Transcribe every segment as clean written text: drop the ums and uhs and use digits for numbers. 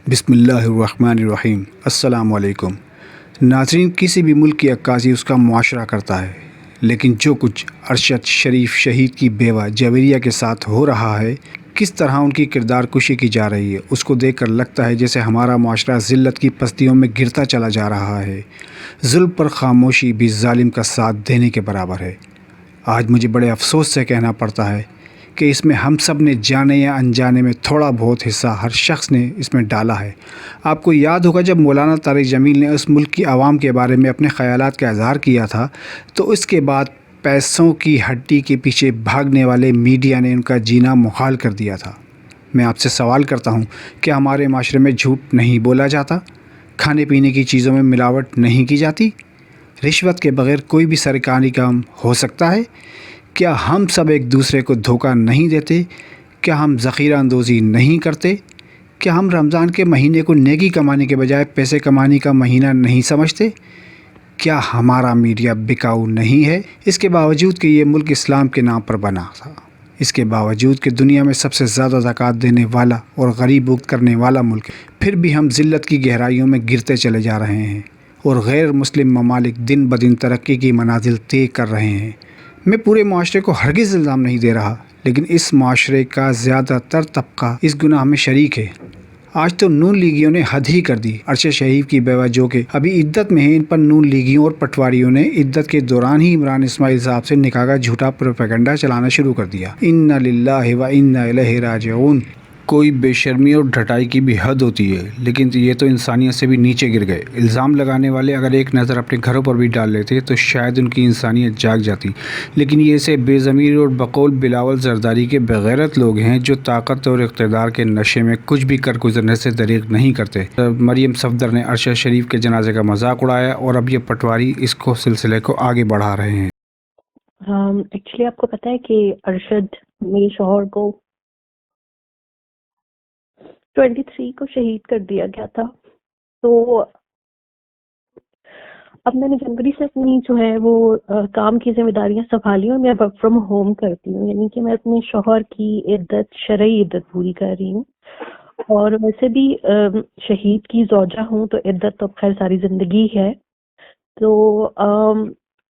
بسم اللہ الرحمن الرحیم۔ السلام علیکم ناظرین۔ کسی بھی ملک کی عکاسی اس کا معاشرہ کرتا ہے، لیکن جو کچھ ارشد شریف شہید کی بیوہ جویریہ کے ساتھ ہو رہا ہے، کس طرح ان کی کردار کشی کی جا رہی ہے، اس کو دیکھ کر لگتا ہے جیسے ہمارا معاشرہ ذلت کی پستیوں میں گرتا چلا جا رہا ہے۔ ظلم پر خاموشی بھی ظالم کا ساتھ دینے کے برابر ہے۔ آج مجھے بڑے افسوس سے کہنا پڑتا ہے کہ اس میں ہم سب نے جانے یا انجانے میں تھوڑا بہت حصہ ہر شخص نے اس میں ڈالا ہے۔ آپ کو یاد ہوگا جب مولانا طارق جمیل نے اس ملک کی عوام کے بارے میں اپنے خیالات کا اظہار کیا تھا، تو اس کے بعد پیسوں کی ہڈی کے پیچھے بھاگنے والے میڈیا نے ان کا جینا محال کر دیا تھا۔ میں آپ سے سوال کرتا ہوں کہ ہمارے معاشرے میں جھوٹ نہیں بولا جاتا؟ کھانے پینے کی چیزوں میں ملاوٹ نہیں کی جاتی؟ رشوت کے بغیر کوئی بھی سرکاری کام ہو سکتا ہے؟ کیا ہم سب ایک دوسرے کو دھوکہ نہیں دیتے؟ کیا ہم ذخیرہ اندوزی نہیں کرتے؟ کیا ہم رمضان کے مہینے کو نیکی کمانے کے بجائے پیسے کمانے کا مہینہ نہیں سمجھتے؟ کیا ہمارا میڈیا بکاؤ نہیں ہے؟ اس کے باوجود کہ یہ ملک اسلام کے نام پر بنا تھا، اس کے باوجود کہ دنیا میں سب سے زیادہ زکوٰۃ دینے والا اور غریب مفت کرنے والا ملک ہے، پھر بھی ہم ذلت کی گہرائیوں میں گرتے چلے جا رہے ہیں اور غیر مسلم ممالک دن بدن ترقی کی منازل طے کر رہے ہیں۔ میں پورے معاشرے کو ہرگز الزام نہیں دے رہا، لیکن اس معاشرے کا زیادہ تر طبقہ اس گناہ میں شریک ہے۔ آج تو نون لیگیوں نے حد ہی کر دی۔ ارشد شریف کی بیوہ جو کہ ابھی عدت میں ہیں، ان پر نون لیگیوں اور پٹواریوں نے عدت کے دوران ہی عمران اسماعیل صاحب سے نکاح کا جھوٹا پروپیگنڈا چلانا شروع کر دیا۔ انا للہ و انا الیہ راجعون۔ کوئی بے شرمی اور ڈھٹائی کی بھی حد ہوتی ہے، لیکن یہ تو انسانیت سے بھی نیچے گر گئے۔ الزام لگانے والے اگر ایک نظر اپنے گھروں پر بھی ڈال لیتے تو شاید ان کی انسانیت جاگ جاتی، لیکن یہ ایسے بے ضمیر اور بقول بلاول زرداری کے بغیرت لوگ ہیں جو طاقت اور اقتدار کے نشے میں کچھ بھی کر گزرنے سے دریغ نہیں کرتے۔ مریم صفدر نے ارشد شریف کے جنازے کا مذاق اڑایا اور اب یہ پٹواری اس کو سلسلے کو آگے بڑھا رہے ہیں۔ ایکچولی آپ کو پتہ ہے کہ ارشد میرے شوہر کو 23 کو شہید کر دیا گیا تھا، تو اب میں نے جنوری سے اپنی جو ہے وہ کام کی ذمہ داریاں سنبھالی اور میں ورک فرام ہوم کرتی ہوں، یعنی کہ میں اپنے شوہر کی عدت شرعی عدت پوری کر رہی ہوں، اور ویسے بھی شہید کی زوجہ ہوں تو عدت تو خیر ساری زندگی ہے۔ تو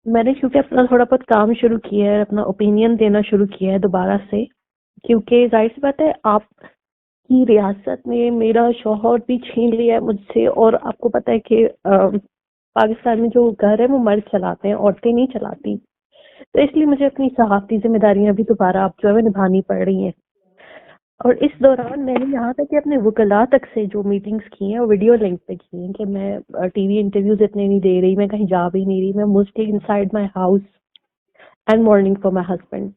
میں نے کیونکہ اپنا تھوڑا بہت کام شروع کیا ہے، اپنا اوپینین دینا شروع کیا ہے دوبارہ سے، کیونکہ ظاہر سی بات ہے آپ کی ریاست میں میرا شوہر بھی چھین لیا ہے مجھ سے، اور آپ کو پتہ ہے کہ پاکستان میں جو گھر ہے وہ مرد چلاتے ہیں، عورتیں نہیں چلاتی، تو اس لیے مجھے اپنی صحافتی ذمہ داریاں بھی دوبارہ اب جو ہے نبھانی پڑ رہی ہیں۔ اور اس دوران میں نے یہاں تک کہ اپنے وکلاء تک سے جو میٹنگز کی ہیں وہ ویڈیو لنک پہ کی ہیں کہ میں ٹی وی انٹرویوز اتنے نہیں دے رہی، میں کہیں جا بھی نہیں رہی، میں mostly inside my house and mourning for my husband.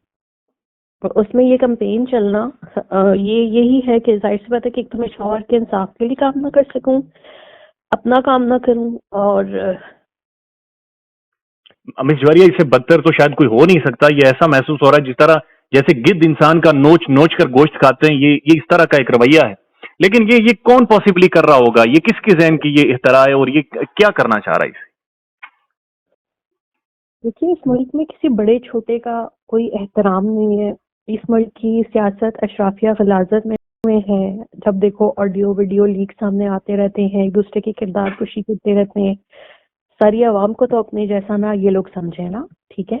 اور اس میں یہ کمپین چلنا یہی ہے کہ ظاہر سی بات ہے کہ ایک تو میں شوہر کے انصاف کے لیے کام نہ کر سکوں، اپنا کام نہ کروں، اور مس جویریہ اس سے بدتر تو شاید کوئی ہو نہیں سکتا۔ یہ ایسا محسوس ہو رہا ہے جس طرح جیسے گدھ انسان کا نوچ نوچ کر گوشت کھاتے ہیں، یہ اس طرح کا ایک رویہ ہے۔ لیکن یہ کون پاسبلی کر رہا ہوگا؟ یہ کس کے ذہن کی یہ اختراع ہے اور یہ کیا کرنا چاہ رہا ہے اسے؟ دیکھیے، اس ملک میں کسی بڑے چھوٹے کا کوئی احترام نہیں ہے۔ اس ملک کی سیاست اشرافیہ غلاظت میں ہے، جب دیکھو آڈیو ویڈیو لیک سامنے آتے رہتے ہیں، ایک دوسرے کی کردار کشی کرتے رہتے ہیں۔ ساری عوام کو تو اپنے جیسا نہ یہ لوگ سمجھیں نا، ٹھیک ہے۔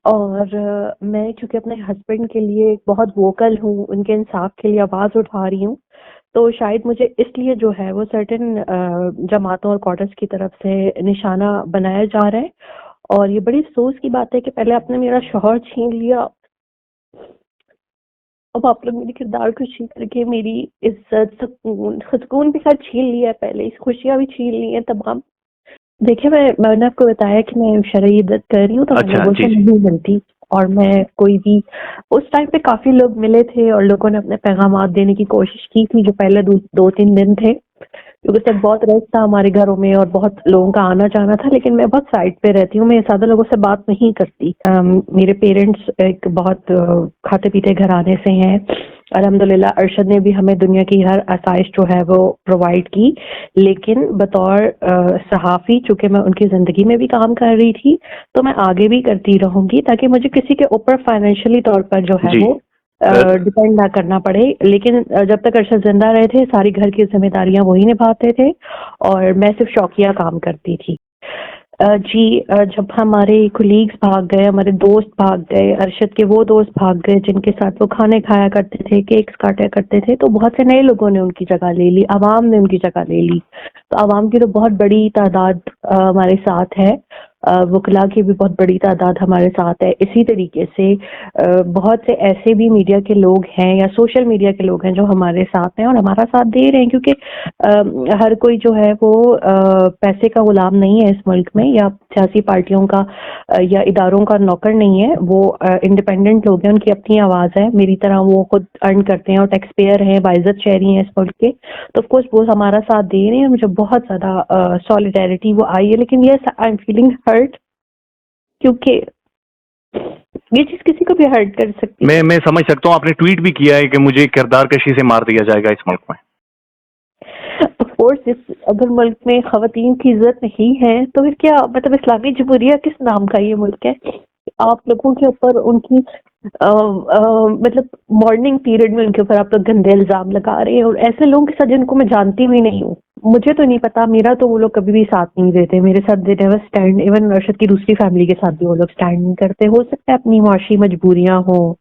اور میں چونکہ اپنے ہسبینڈ کے لیے بہت ووکل ہوں، ان کے انصاف کے لیے آواز اٹھا رہی ہوں، تو شاید مجھے اس لیے جو ہے وہ سرٹن جماعتوں اور کوارٹرز کی طرف سے نشانہ بنایا جا رہا ہے۔ اور یہ بڑی افسوس کی بات ہے کہ پہلے آپ نے میرا شوہر چھین لیا، اب آپ لوگ میری کردار کشی کر کے میری عزت سکون بھی خیر چھین لیا ہے، پہلے اس خوشیاں بھی چھین لی ہیں تمام۔ دیکھیں، میں نے آپ کو بتایا کہ میں شرعی عدت کر رہی ہوں، تو میں لوگوں سے نہیں ملتی، اور میں کوئی بھی اس ٹائم پہ کافی لوگ ملے تھے اور لوگوں نے اپنے پیغامات دینے کی کوشش کی تھی جو پہلے 2-3 دن تھے، کیونکہ اس وقت بہت رش تھا ہمارے گھروں میں اور بہت لوگوں کا آنا جانا تھا، لیکن میں بہت سائڈ پہ رہتی ہوں، میں زیادہ لوگوں سے بات نہیں کرتی۔ میرے پیرنٹس ایک بہت کھاتے پیتے گھرانے سے ہیں، الحمدللہ ارشد نے بھی ہمیں دنیا کی ہر آسائش جو ہے وہ پرووائڈ کی، لیکن بطور صحافی چونکہ میں ان کی زندگی میں بھی کام کر رہی تھی، تو میں آگے بھی کرتی رہوں گی تاکہ مجھے کسی کے اوپر فائنینشلی طور پر جو ہے وہ ڈپینڈ نہ کرنا پڑے. لیکن جب تک ارشد زندہ رہے تھے ساری گھر کی ذمہ داریاں وہی نبھاتے تھے اور میں صرف شوقیہ کام کرتی تھی. جی جب ہمارے کولیگز بھاگ گئے, ہمارے دوست بھاگ گئے, ارشد کے وہ دوست بھاگ گئے جن کے ساتھ وہ کھانے کھایا کرتے تھے, کیکس کاٹا کرتے تھے, تو بہت سے نئے لوگوں نے ان کی جگہ لے لی, عوام نے ان کی جگہ لے لی. تو عوام کی تو بہت بڑی تعداد ہمارے ساتھ ہے, وکلاء کی بھی بہت بڑی تعداد ہمارے ساتھ ہے. اسی طریقے سے بہت سے ایسے بھی میڈیا کے لوگ ہیں یا سوشل میڈیا کے لوگ ہیں جو ہمارے ساتھ ہیں اور ہمارا ساتھ دے رہے ہیں, کیونکہ ہر کوئی جو ہے وہ پیسے کا غلام نہیں ہے اس ملک میں, یا سیاسی پارٹیوں کا یا اداروں کا نوکر نہیں ہے. وہ انڈیپینڈنٹ لوگ ہیں, ان کی اپنی آواز ہے, میری طرح وہ خود ارن کرتے ہیں اور ٹیکس پیئر ہیں, باعزت شہری ہیں اس ملک کے. تو آف کورس وہ ہمارا ساتھ دے رہے ہیں, مجھے بہت زیادہ سولیڈیرٹی وہ آئی ہے. لیکن یس آئی ایم فیلنگ ہرٹ, کیونکہ یہ چیز کسی کو بھی ہرٹ کر سکتی ہے. میں سمجھ سکتا ہوں, آپ نے ٹویٹ بھی کیا ہے کہ مجھے کردار کشی سے مار دیا جائے گا اس ملک میں. آف کورس اگر ملک میں خواتین کی عزت نہیں ہے تو پھر کیا مطلب اسلامی جمہوریہ کس نام کا یہ ملک ہے؟ آپ لوگوں کے اوپر ان کی مطلب مارننگ پیریڈ میں ان کے اوپر آپ لوگ گندے الزام لگا رہے ہیں, اور ایسے لوگوں کے ساتھ جن کو میں جانتی بھی نہیں ہوں. مجھے تو نہیں پتا, میرا تو وہ لوگ کبھی بھی ساتھ نہیں دیتے میرے ساتھ. They never stand. Even Arshad کی دوسری فیملی کے ساتھ بھی وہ لوگ اسٹینڈ نہیں کرتے. ہو سکتا ہے اپنی معاشی مجبوریاں ہوں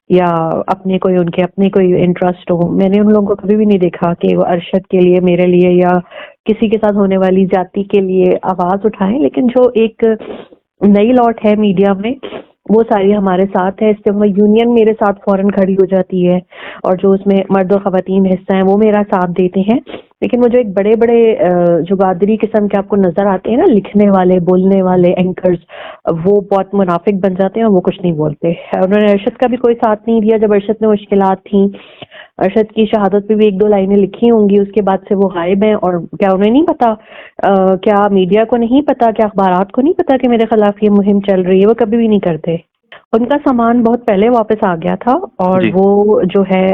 یا اپنے کوئی انٹرسٹ ہو. میں نے ان لوگوں کو کبھی بھی نہیں دیکھا کہ وہ ارشد کے لیے, میرے لیے یا کسی کے ساتھ ہونے والی زیادتی کے لیے آواز اٹھائیں. لیکن جو ایک نئی لاٹ ہے میڈیا میں وہ ساری ہمارے ساتھ ہے. اس سے یونین میرے ساتھ فوراً کھڑی ہو جاتی ہے, اور جو اس میں مرد و خواتین حصہ ہیں وہ میرا ساتھ دیتے ہیں. لیکن وہ جو ایک بڑے بڑے جو گادری قسم کے آپ کو نظر آتے ہیں نا, لکھنے والے, بولنے والے اینکرز, وہ بہت منافق بن جاتے ہیں اور وہ کچھ نہیں بولتے. انہوں نے ارشد کا بھی کوئی ساتھ نہیں دیا جب ارشد میں مشکلات تھیں. ارشد کی شہادت پہ بھی 1-2 لائنیں لکھی ہوں گی, اس کے بعد سے وہ غائب ہیں. اور کیا انہیں نہیں پتا, کیا میڈیا کو نہیں پتا, کیا اخبارات کو نہیں پتا کہ میرے خلاف یہ مہم چل رہی ہے؟ وہ کبھی بھی نہیں کرتے. ان کا سامان بہت پہلے واپس آ گیا تھا, اور جی. وہ جو ہے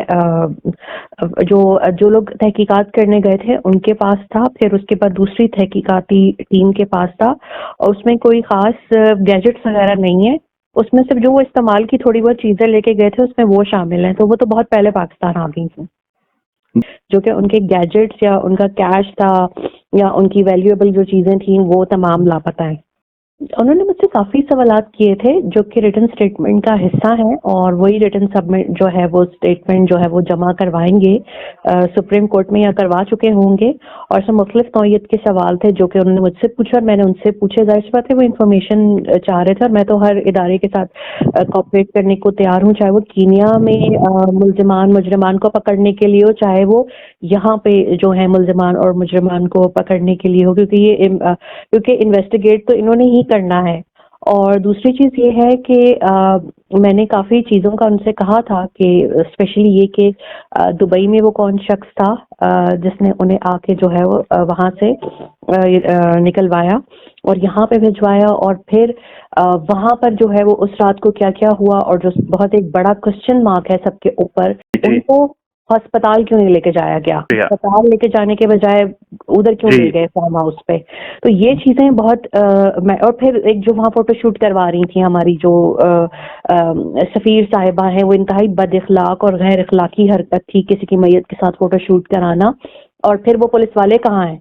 جو لوگ تحقیقات کرنے گئے تھے ان کے پاس تھا, پھر اس کے بعد دوسری تحقیقاتی ٹیم کے پاس تھا, اور اس میں کوئی خاص گیجٹس وغیرہ نہیں ہے. اس میں صرف جو وہ استعمال کی تھوڑی بہت چیزیں لے کے گئے تھے اس میں وہ شامل ہیں. تو وہ تو بہت پہلے پاکستان آ گئی تھیں, جو کہ ان کے گیجٹس یا ان کا کیش تھا یا ان کی ویلیویبل جو چیزیں تھیں وہ تمام لاپتہ ہیں. انہوں نے مجھ سے کافی سوالات کیے تھے جو کہ ریٹن اسٹیٹمنٹ کا حصہ ہیں, اور وہی ریٹن سبمٹ جو ہے وہ اسٹیٹمنٹ جو ہے وہ جمع کروائیں گے سپریم کورٹ میں, یا کروا چکے ہوں گے. اور سب مختلف نوعیت کے سوال تھے جو کہ انہوں نے مجھ سے پوچھا اور میں نے ان سے پوچھے. ظاہر سی بات ہے وہ انفارمیشن چاہ رہے تھے, اور میں تو ہر ادارے کے ساتھ کوآپریٹ کرنے کو تیار ہوں, چاہے وہ کینیا میں مجرمان کو پکڑنے کے لیے ہو, چاہے وہ یہاں پہ جو ہے ملزمان اور مجرمان کو پکڑنے کے لیے ہو, کیونکہ انویسٹیگیٹ تو انہوں نے ہی کرنا ہے. اور دوسری چیز یہ ہے کہ میں نے کافی چیزوں کا ان سے کہا تھا, کہ اسپیشلی یہ کہ دبئی میں وہ کون شخص تھا جس نے انہیں آ کے جو ہے وہ وہاں سے نکلوایا اور یہاں پہ بھجوایا, اور پھر وہاں پر جو ہے وہ اس رات کو کیا کیا ہوا, اور جو بہت ایک بڑا کوسچن مارک ہے سب کے اوپر, ان کو ہسپتال کیوں نہیں لے کے جایا گیا؟ ہسپتال لے کے جانے کے بجائے ادھر کیوں لے گئے فارم ہاؤس پہ؟ تو یہ چیزیں بہت اور پھر ایک جو وہاں فوٹو شوٹ کروا رہی تھیں ہماری جو سفیر صاحبہ ہیں, وہ انتہائی بد اخلاق اور غیر اخلاقی حرکت تھی, کسی کی میت کے ساتھ فوٹو شوٹ کرانا. اور پھر وہ پولیس والے کہاں ہیں